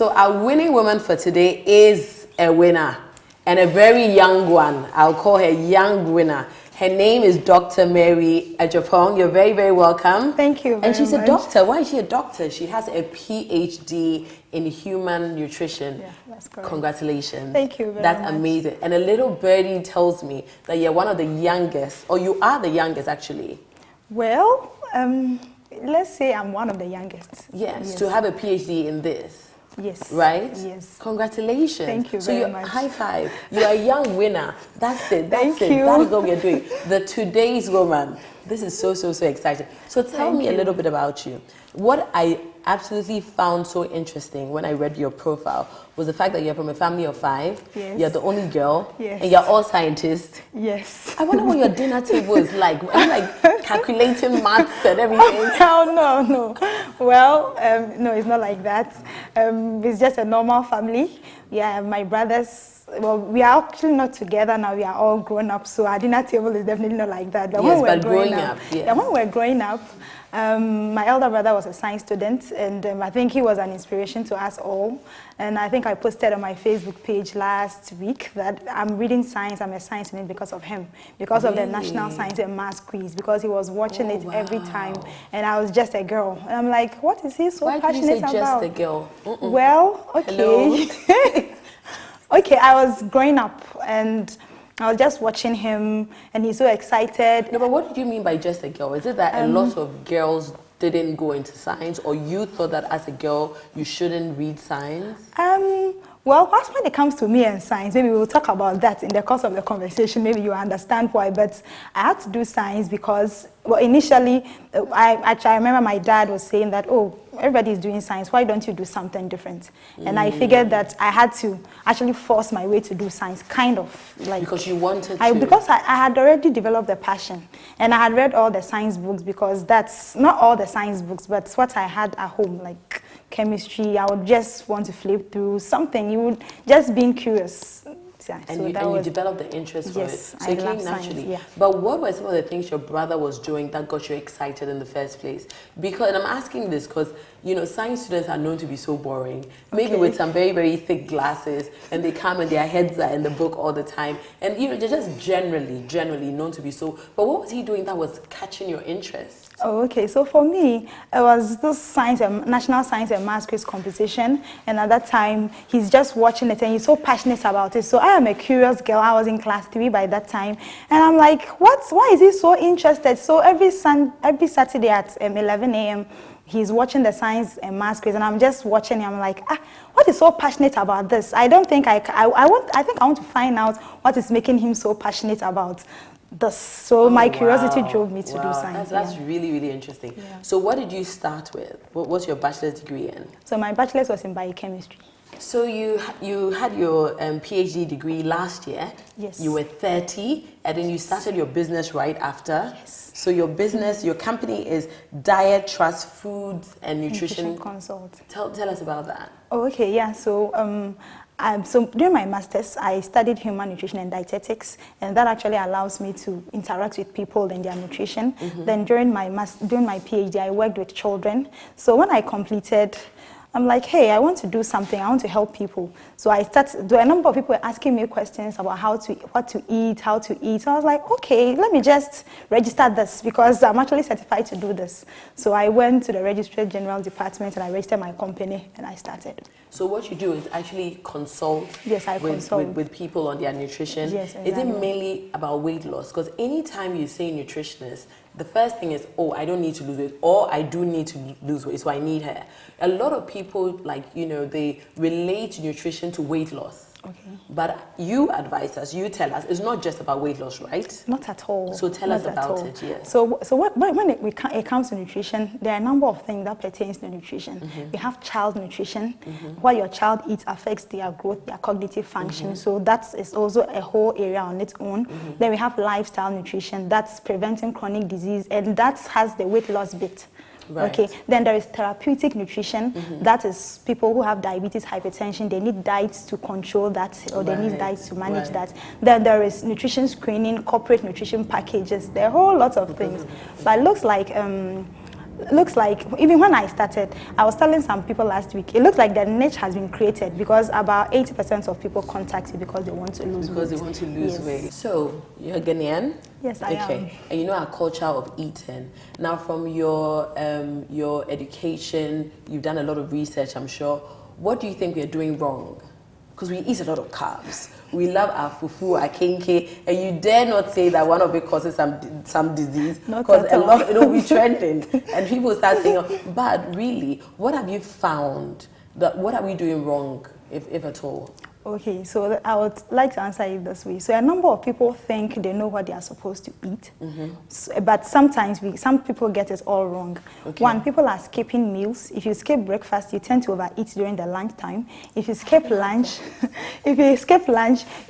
So our winning woman for today is a winner, and a very young one. I'll call her young winner. Her name is Dr. Mary Adjepong. You're very, very welcome. Thank you very And she's much. a doctor. Why is she a doctor? She has a PhD in human nutrition. Yeah, that's correct. Congratulations. Thank you very much. That's amazing. And a little birdie tells me that you're one of the youngest, or you are the youngest actually. Well, let's say I'm one of the youngest. Yes, to have a PhD in this. Yes. Right? Yes. Congratulations. Thank you very much. High five. You are a young winner. That's it. That's Thank it. you. That is what we are doing. The today's woman. This is so exciting. So tell me a little bit about you. What I absolutely found so interesting when I read your profile was the fact that you're from a family of 5. Yes. You're the only girl. Yes. And you're all scientists. Yes. I wonder what your dinner table is like. Are you like calculating maths and everything? No. Well, no, it's not like that. It's just a normal family. Yeah, my brothers, well, we are actually not together now. We are all grown up, so our dinner table is definitely not like that. Yes, but growing up, yes. Yeah, when we were growing up, my elder brother was a science student, and I think he was an inspiration to us all. And I think I posted on my Facebook page last week that I'm reading science, I'm a science student because of him, because of the National Science and Maths quiz, because he was watching it every time, and I was just a girl. And I'm like, what is he so passionate about? Why did you say just a girl? Well, okay. Okay, I was growing up, and I was just watching him, and he's so excited. No, but what did you mean by just a girl? Is it that a lot of girls didn't go into science, or you thought that as a girl you shouldn't read science? Well, when it comes to me and science, maybe we'll talk about that in the course of the conversation. Maybe you understand why. But I had to do science because, well, initially, I remember my dad was saying that, oh, everybody is doing science. Why don't you do something different? And I figured that I had to actually force my way to do science, kind of like. Because you wanted to. Because I had already developed the passion, and I had read all the science books, because that's not all the science books, but it's what I had at home, like chemistry. I would just want to flip through something. You would just being curious. Yeah, and so you developed the interest for it. So I it came love naturally. Science, yeah. But what were some of the things your brother was doing that got you excited in the first place? Because, and I'm asking this because, you know, science students are known to be so boring. Maybe with some very, very thick glasses, and they come and their heads are in the book all the time. And, you know, they're just generally known to be so. But what was he doing that was catching your interest? Oh, okay. So for me, it was this National Science and Maths quiz competition, and at that time, he's just watching it, and he's so passionate about it. So I am a curious girl. I was in class 3 by that time, and I'm like, why is he so interested? So every Saturday at 11 a.m., he's watching the science and maths quiz, and I'm just watching him. I'm like, what is so passionate about this? I don't think I think I want to find out what is making him so passionate about this. So my curiosity drove me to do science. That's really interesting. Yeah. So what did you start with? What's your bachelor's degree in? So my bachelor's was in biochemistry. So you had your PhD degree last year. Yes. You were 30, and then you started your business right after. Yes. So your business, your company is Diet Trust Foods and Nutrition Consult. Tell us about that. Oh, okay, yeah. So so during my master's, I studied human nutrition and dietetics, and that actually allows me to interact with people and their nutrition. Then during my PhD, I worked with children. So when I completed, I'm like, hey, I want to do something. I want to help people. So I started. A number of people were asking me questions about what to eat, how to eat. So I was like, okay, let me just register this, because I'm actually certified to do this. So I went to the Registrar General Department and I registered my company and I started. So what you do is actually consult. Yes, I consult with people on their nutrition. Yes, exactly. Is it mainly about weight loss? Because anytime you say nutritionist, the first thing is, oh, I don't need to lose weight, or I do need to lose weight, so I need her. A lot of people, like, you know, they relate nutrition to weight loss. Okay. But you advise us, you tell us, it's not just about weight loss, right? Not at all. So tell us about it, yes. So when it comes to nutrition, there are a number of things that pertains to nutrition. We have child nutrition. What your child eats affects their growth, their cognitive function. So that is also a whole area on its own. Then we have lifestyle nutrition. That's preventing chronic disease, and that has the weight loss bit. Right. Okay. Then there is therapeutic nutrition. That is people who have diabetes, hypertension. They need diets to control that, or they need diets to manage that. Then there is nutrition screening, corporate nutrition packages. There are a whole lot of things. But it looks like looks like, even when I started, I was telling some people last week, it looks like the niche has been created because about 80% of people contact you because they want to lose weight. Because they want to lose weight. So, you're Ghanaian? Yes, I am. Okay, and you know our culture of eating. Now, from your education, you've done a lot of research, I'm sure. What do you think we're doing wrong? Because we eat a lot of carbs. We love our fufu, our kenke, and you dare not say that one of it causes some disease, because a lot it'll be trending, and people start saying, oh, but really, what have you found? What are we doing wrong, if at all? Okay, so I would like to answer it this way. So a number of people think they know what they are supposed to eat, but sometimes some people get it all wrong. Okay. One, people are skipping meals. If you skip breakfast, you tend to overeat during the lunch time. If you skip lunch, you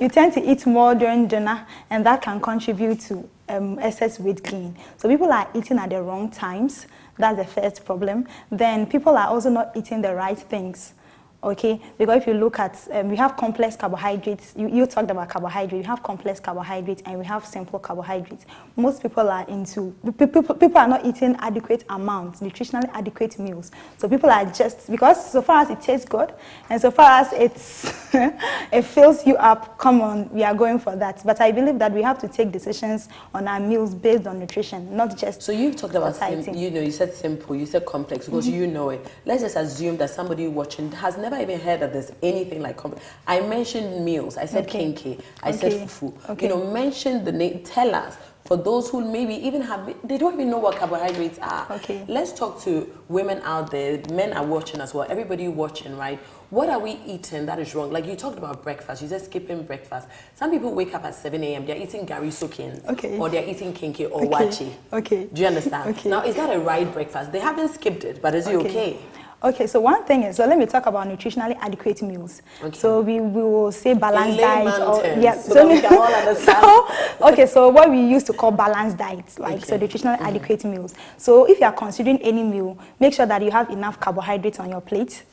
tend to eat more during dinner, and that can contribute to excess weight gain. So people are eating at the wrong times. That's the first problem. Then people are also not eating the right things. Okay, because if you look at, we have complex carbohydrates. You talked about carbohydrates. We have complex carbohydrates and we have simple carbohydrates. Most people are people are not eating adequate amounts, nutritionally adequate meals. So people are just, because so far as it tastes good and so far as it fills you up, come on, we are going for that. But I believe that we have to take decisions on our meals based on nutrition, not just. So you talked about, you said simple, you said complex, because you know it. Let's just assume that somebody watching has never even heard that there's anything like complex. I mentioned meals. I said kenke. I said fufu. Okay. You know, mention the name. Tell us, for those who maybe even they don't even know what carbohydrates are. Okay. Let's talk to women out there. Men are watching as well. Everybody watching, right? What are we eating that is wrong? Like you talked about breakfast. You said skipping breakfast. Some people wake up at 7 a.m. They're eating gari soakins. Okay. Or they're eating kenke or wachi. Okay. Do you understand? Okay. Now, is that a right breakfast? They haven't skipped it, but is it okay? Okay, so one thing is, so let me talk about nutritionally adequate meals. Okay. So we will say balanced diet. So we can all understand. Okay, so what we used to call balanced diets, like so nutritionally adequate meals. So if you are considering any meal, make sure that you have enough carbohydrates on your plate.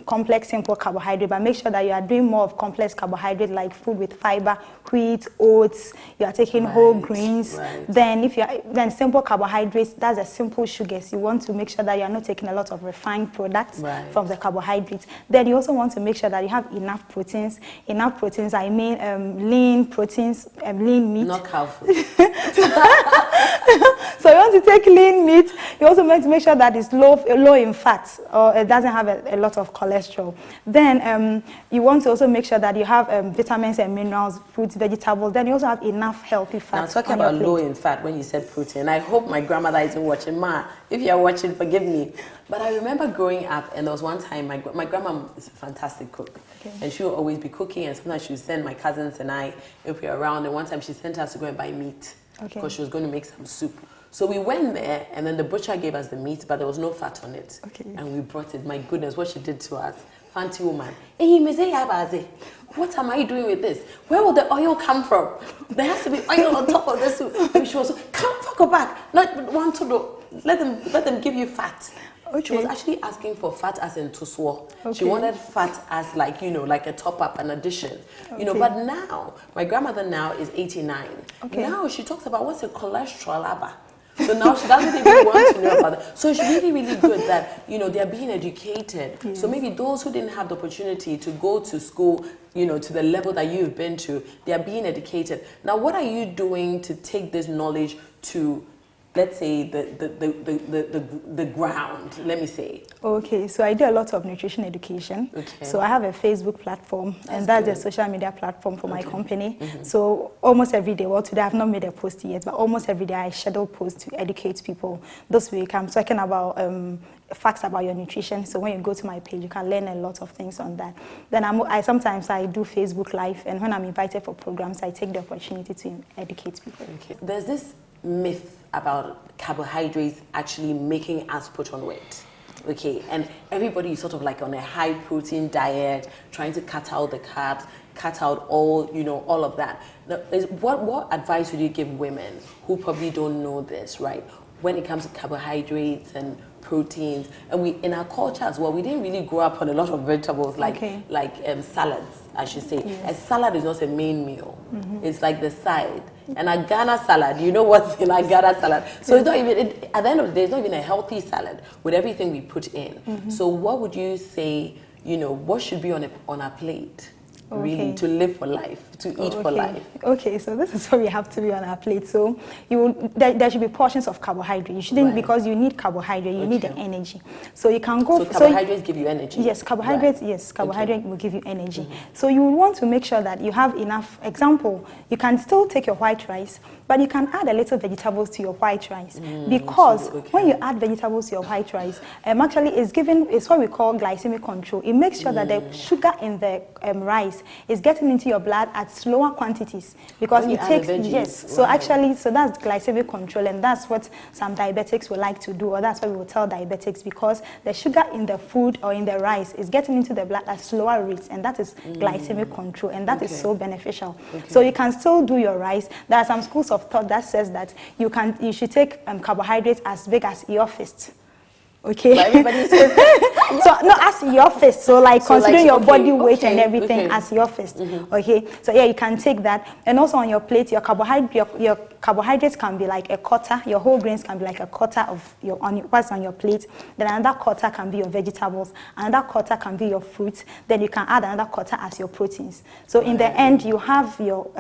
Complex, simple carbohydrate, but make sure that you are doing more of complex carbohydrate, like food with fiber, wheat, oats. You are taking whole grains. Then, then simple carbohydrates, that's the simple sugars. You want to make sure that you are not taking a lot of refined products from the carbohydrates. Then you also want to make sure that you have enough proteins. Enough proteins, I mean lean proteins, lean meat. Not cow food. So you want to take lean meat. You also want to make sure that it's low in fat, or it doesn't have a lot of cholesterol. Then you want to also make sure that you have vitamins and minerals, fruits, vegetables. Then you also have enough healthy fats. Now talking about low in fat, when you said protein, I hope my grandmother isn't watching. Ma, if you're watching, forgive me. But I remember growing up, and there was one time, my grandma is a fantastic cook. Okay. And she would always be cooking, and sometimes she would send my cousins and I, if we were around, and one time she sent us to go and buy meat. Because she was going to make some soup. So we went there, and then the butcher gave us the meat, but there was no fat on it. Okay. And we brought it. My goodness, what she did to us. Fancy woman. What am I doing with this? Where will the oil come from? There has to be oil on top of this soup. And she was like, come go back. Not want to do. Let them give you fat. Okay. She was actually asking for fat as in tuswo. Okay. She wanted fat as like, like a top up, an addition. Okay. But now, my grandmother now is 89. Okay. Now she talks about what's a cholesterol abba. So now she doesn't even want to know about it. So it's really, really good that, they're being educated. Yes. So maybe those who didn't have the opportunity to go to school, to the level that you've been to, they are being educated. Now, what are you doing to take this knowledge to, let's say, the ground, let me say? Okay, so I do a lot of nutrition education. Okay. So I have a Facebook platform, and that's a social media platform for my company. So almost every day, well, today I've not made a post yet, but almost every day I schedule posts to educate people. This week I'm talking about facts about your nutrition. So when you go to my page, you can learn a lot of things on that. Then sometimes I do Facebook Live, and when I'm invited for programs, I take the opportunity to educate people. Okay. There's this myth about carbohydrates actually making us put on weight. Okay, and everybody is sort of like on a high protein diet, trying to cut out the carbs, cut out all of that. Now, what advice would you give women who probably don't know this, right? When it comes to carbohydrates and proteins, and in our culture as well, we didn't really grow up on a lot of vegetables like salads. I should say. A salad is not a main meal. It's like the side. And a Ghana salad, you know what's in a Ghana salad. So it's not even, at the end of the day, it's not even a healthy salad with everything we put in. So what would you say, you know, what should be on a plate? Really, to live for life, to eat for life. Okay, so this is what we have to be on our plate. So there should be portions of carbohydrate. You shouldn't, because you need carbohydrate, you need the energy. So you can go. So carbohydrates give you energy. Yes, carbohydrates. Yes, carbohydrate will give you energy. So you want to make sure that you have enough. Example, you can still take your white rice, but you can add a little vegetables to your white rice, because when you add vegetables to your white rice, actually it's what we call glycemic control. It makes sure that the sugar in the rice is getting into your blood at slower quantities, because it takes so actually, so that's glycemic control, and that's what some diabetics would like to do, or that's what we will tell diabetics, because the sugar in the food or in the rice is getting into the blood at slower rates, and that is glycemic control, and that is so beneficial. So you can still do your rice. There are some schools of thought that says that you should take carbohydrates as big as your fist. Okay. But everybody says so no, as your fist. So like considering your body weight and everything as your fist. Okay. So yeah, you can take that. And also on your plate, your carbohydrates can be like a quarter. Your whole grains can be like a quarter of what's on your plate. Then another quarter can be your vegetables. Another quarter can be your fruits. Then you can add another quarter as your proteins. So in the end, you have your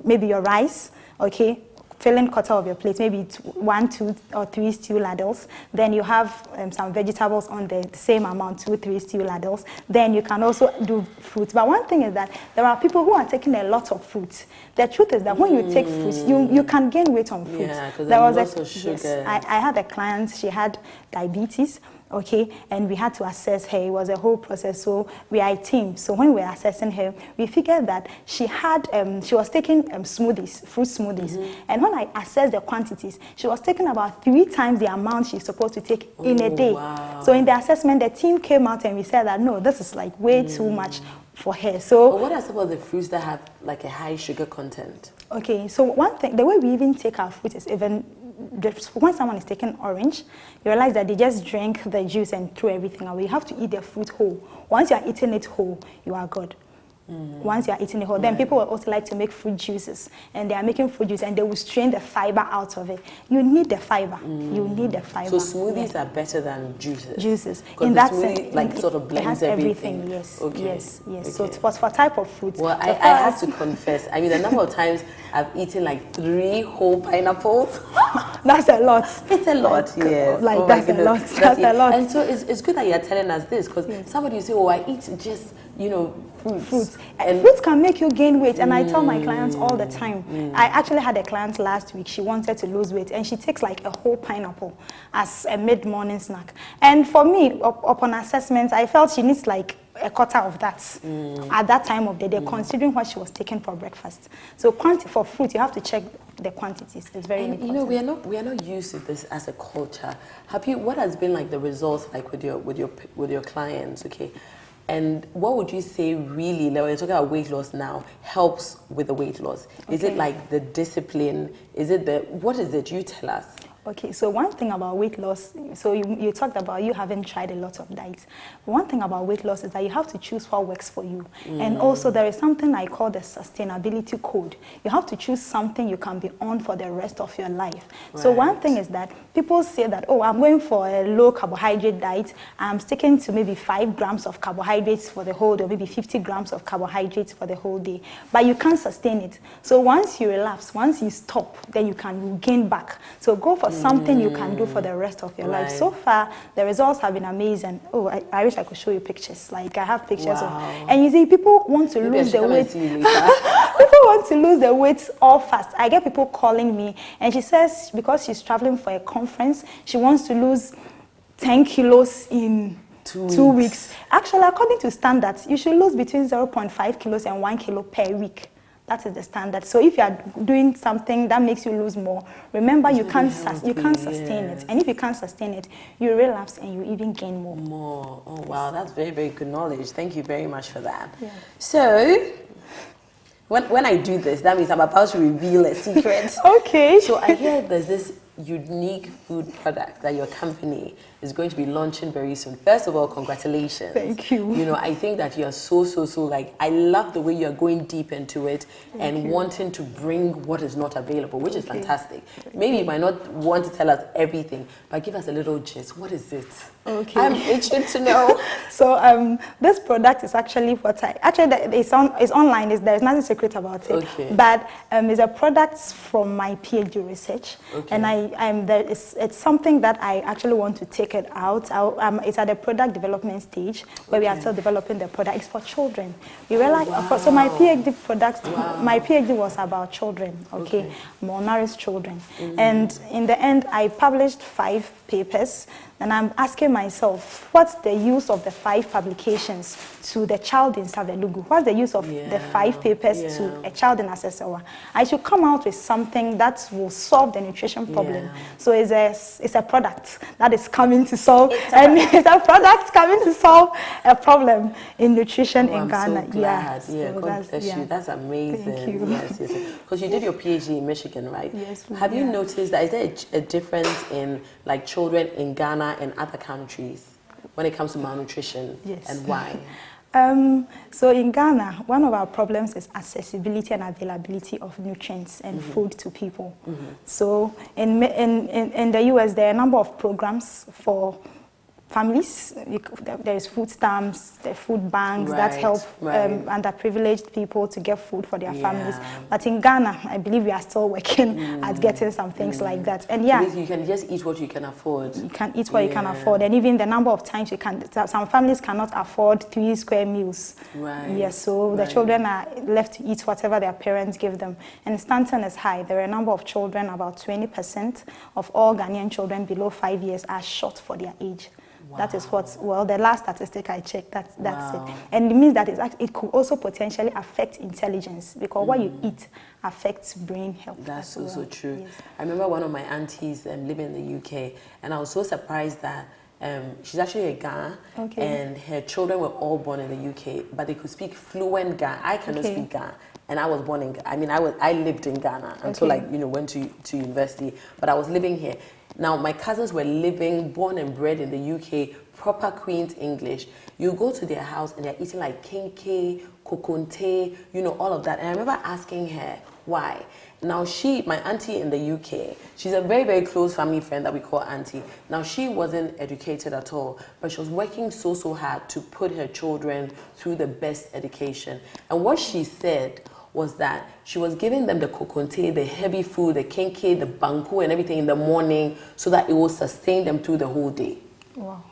maybe your rice. Okay. Filling quarter of your plate, maybe 1, 2, or 3 stew ladles. Then you have some vegetables on the same amount, 2, 3 stew ladles. Then you can also do fruits. But one thing is that there are people who are taking a lot of fruits. The truth is that when you take fruits, you can gain weight on fruits. Yeah, because there was lots of sugar. Yes, I had a client, she had diabetes. Okay, and we had to assess her. It was a whole process. So we are a team. So when we were assessing her, we figured that she had, she was taking smoothies, fruit smoothies. And when I assessed the quantities, she was taking about 3 times the amount she's supposed to take in a day. Wow. So in the assessment, the team came out and we said that no, this is like way too much for her. So but what are some of the fruits that have like a high sugar content? Okay, so one thing, the way we even take our fruit is even when someone is taking orange, you realize that they just drink the juice and throw everything away. You have to eat the fruit whole. Once you are eating it whole, you are good. Once you are eating it whole, then people will also like to make fruit juices, and they are making fruit juice and they will strain the fiber out of it. You need the fiber. You need the fiber. So smoothies are better than juices. Juices. In that sense, like sort of blends everything. Yes. Okay. Yes. Okay. So for type of fruit. Well, I have to confess. I mean, the number of times I've eaten like 3 whole pineapples. That's a lot. It's a lot. Yes. Like that's a lot. That's a lot. And so it's good that you're telling us this, because somebody will say, "Oh, I eat just fruits." And fruits can make you gain weight, and I tell my clients all the time. I actually had a client last week. She wanted to lose weight, and she takes like a whole pineapple as a mid-morning snack. And for me, upon assessment, I felt she needs like a quarter of that at that time of the day, considering what she was taking for breakfast. So for fruit, you have to check the quantities. It's very important. You know, we are not used to this as a culture. What has been like the results like with your clients? Okay. And what would you say really, like when you're talking about weight loss now, helps with the weight loss? Is it like the discipline? What is it? You tell us. Okay, so one thing about weight loss, so you talked about you haven't tried a lot of diets. One thing about weight loss is that you have to choose what works for you. And also there is something I call the sustainability code. You have to choose something you can be on for the rest of your life. Right. So one thing is that people say that, oh, I'm going for a low carbohydrate diet. I'm sticking to maybe 5 grams of carbohydrates for the whole day, or maybe 50 grams of carbohydrates for the whole day. But you can't sustain it. So once you relapse, once you stop, then you can gain back. So go for something you can do for the rest of your life. So far, the results have been amazing. Oh, I wish I could show you pictures. Like I have pictures of, and you see, people want to lose the weight. People want to lose the weight all fast. I get people calling me, and she says because she's traveling for a conference, she wants to lose 10 kilos in 2 weeks. Actually, according to standards, you should lose between 0.5 kilos and 1 kilo per week. That is the standard. So if you are doing something that makes you lose more, remember you can't sustain it. And if you can't sustain it, you relapse and you even gain more. Oh wow, that's very, very good knowledge. Thank you very much for that. Yeah. So when I do this, that means I'm about to reveal a secret. Okay. So I hear there's this unique food product that your company is going to be launching very soon. First of all, congratulations. Thank you. You know, I think that you are so like, I love the way you're going deep into it and wanting to bring what is not available, which is fantastic. Maybe you might not want to tell us everything, but give us a little gist. What is it? Okay. I'm itching to know. So this product is actually it's online. There's nothing secret about it. Okay. But it's a product from my PhD research, and it's something that I actually want to take it out. It's at the product development stage where we are still developing the product. It's for children. We realized, so my PhD product, my PhD was about children. Malnourished children, and in the end, I published 5 papers. And I'm asking myself, what's the use of the 5 publications to the child in Savelugu? What's the use of the 5 papers to a child in Asesawa? I should come out with something that will solve the nutrition problem. So it's a product that is coming to solve, it's a product coming to solve a problem in nutrition in Ghana. I'm so glad. So God bless you. That's amazing. Thank you. Yes. Because you did your PhD in Michigan, right? Yes. Have you noticed that is there a difference in like children in Ghana and other countries when it comes to malnutrition? Yes. And why? So in Ghana, one of our problems is accessibility and availability of nutrients and food to people. So in the US, there are a number of programs for families. There is food stamps, there are food banks that help underprivileged people to get food for their families. But in Ghana, I believe we are still working at getting some things like that. And so you can just eat what you can afford. You can eat what you can afford, and even the number of times you can. Some families cannot afford 3 square meals. So the children are left to eat whatever their parents give them. And stunting is high. There are a number of children, about 20% of all Ghanaian children below 5 years are short for their age. That is the last statistic I checked, that's it. And it means that it could also potentially affect intelligence, because what you eat affects brain health. That's so true. Yes. I remember one of my aunties living in the UK, and I was so surprised that she's actually a Ghana, and her children were all born in the UK, but they could speak fluent Ghana. I cannot speak Ghana. And I was born in, I lived in Ghana until went to university, but I was living here. Now, my cousins were born and bred in the UK, proper Queen's English. You go to their house and they're eating like kenke, kokonte, all of that. And I remember asking her why. Now, my auntie in the UK, she's a very, very close family friend that we call auntie. Now, she wasn't educated at all, but she was working so hard to put her children through the best education. And what she said was that she was giving them the kokonte, the heavy food, the kenke, the banku and everything in the morning so that it will sustain them through the whole day. Wow.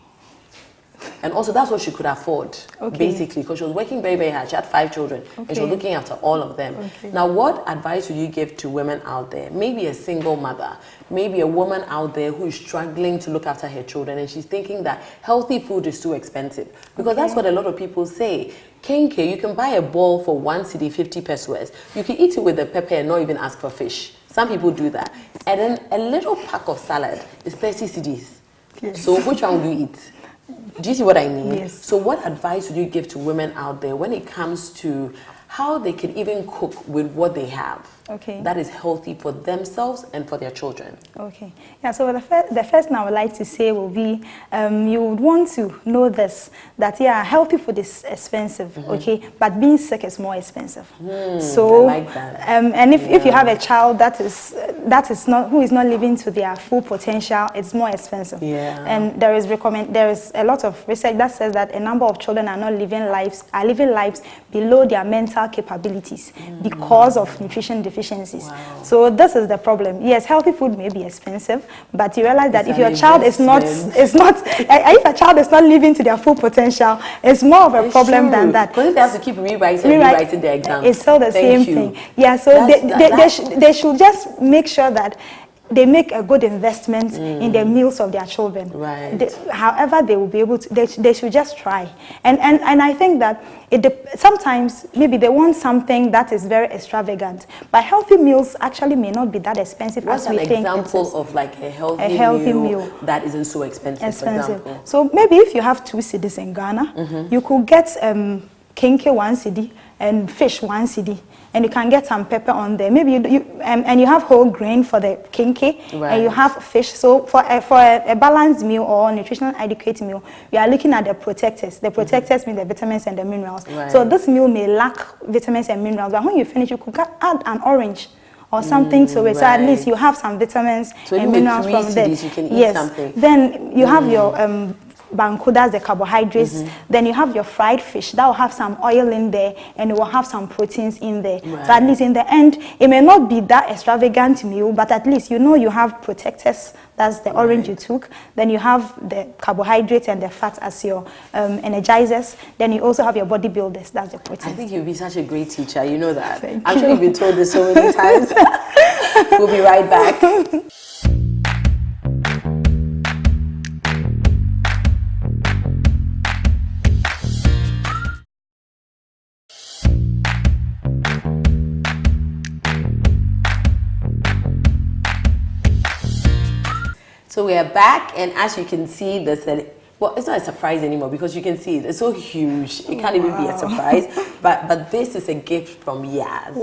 And also that's what she could afford, basically, because she was working very, very hard. She had 5 children and she was looking after all of them. Now, what advice would you give to women out there? Maybe a single mother, maybe a woman out there who is struggling to look after her children and she's thinking that healthy food is too expensive. Because that's what a lot of people say. Kenke, you can buy a ball for 1 cedi, 50 pesos. You can eat it with the pepper and not even ask for fish. Some people do that. And then a little pack of salad is 30 cedis. So which one will you eat? Do you see what I mean? Yes. So what advice would you give to women out there when it comes to how they can even cook with what they have that is healthy for themselves and for their children? So the first thing I would like to say will be you would want to know this, that healthy food is expensive, but being sick is more expensive. So I like that. And if you have a child who is not living to their full potential, it's more expensive. And there is a lot of research that says that a number of children are living lives below their mental capabilities because of nutrition deficiencies. So this is the problem. Yes, healthy food may be expensive, but you realize that if your child is not if a child is not living to their full potential, it's more of a problem than that. Because they have to keep rewriting their exams. It's still the same thing. So they should just make sure that they make a good investment in the meals of their children. However, they will be able to. They should just try. And I think that sometimes maybe they want something that is very extravagant, but healthy meals actually may not be that expensive as we think. What's an example of like a healthy meal that isn't so expensive? For example? So maybe if you have 2 cedis in Ghana, you could get kenke 1 cedi and fish 1 cedi. And you can get some pepper on there. Maybe and you have whole grain for the kinky, right. and you have fish. So for a balanced meal or nutritional adequate meal, we are looking at the protectors. The protectors mean the vitamins and the minerals. Right. So this meal may lack vitamins and minerals, but when you finish, you could add an orange or something to it. So at least you have some vitamins and minerals from there. You can eat something. Then you have your banku, that's the carbohydrates. Then you have your fried fish that will have some oil in there, and it will have some proteins in there. Right. So at least in the end, it may not be that extravagant meal, but at least you know you have protectors. That's the orange you took. Then you have the carbohydrates and the fats as your energizers. Then you also have your bodybuilders. That's the protein. I think you'll be such a great teacher. You know that. Thank I'm you. sure you've been told this so many times. We'll be right back. So we are back, and as you can see, well, it's not a surprise anymore because you can see it. It's so huge. It can't even be a surprise. But this is a gift from Yaz.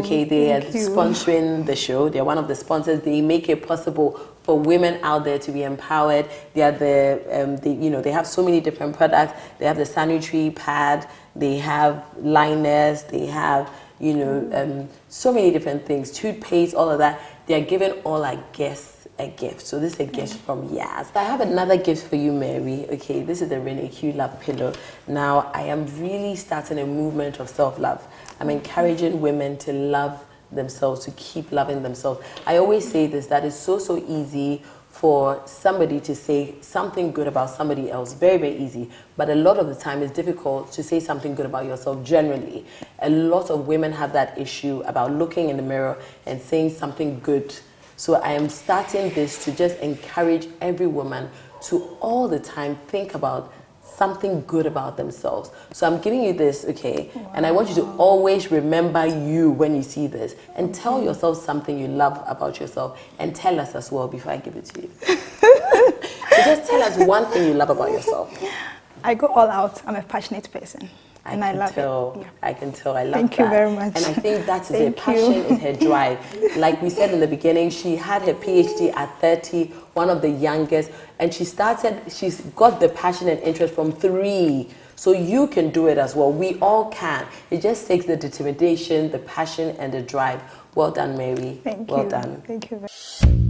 Okay, they are sponsoring the show. They're one of the sponsors. They make it possible for women out there to be empowered. They are they have so many different products. They have the sanitary pad. They have liners. They have so many different things. Toothpaste, all of that. They are giving all our guests a gift. So this is a gift from Yaz. I have another gift for you, Mary. Okay, this is the Renee Q Love Pillow. Now, I am really starting a movement of self-love. I'm encouraging women to love themselves, to keep loving themselves. I always say this, that it's so easy for somebody to say something good about somebody else. Very, very easy. But a lot of the time, it's difficult to say something good about yourself generally. A lot of women have that issue about looking in the mirror and saying something good. So I am starting this to just encourage every woman to all the time think about something good about themselves. So I'm giving you this, okay? Wow. And I want you to always remember you when you see this, and tell yourself something you love about yourself, and tell us as well before I give it to you. So just tell us one thing you love about yourself. I go all out. I'm a passionate person. And I love it. Yeah. I can tell. I love Thank that. you very much. And I think that is it. Passion is her drive. Like we said in the beginning, she had her PhD at 30, one of the youngest, and she's got the passion and interest from 3. So you can do it as well. We all can. It just takes the determination, the passion, and the drive. Well done, Mary. Thank you. Well done. Thank you very much.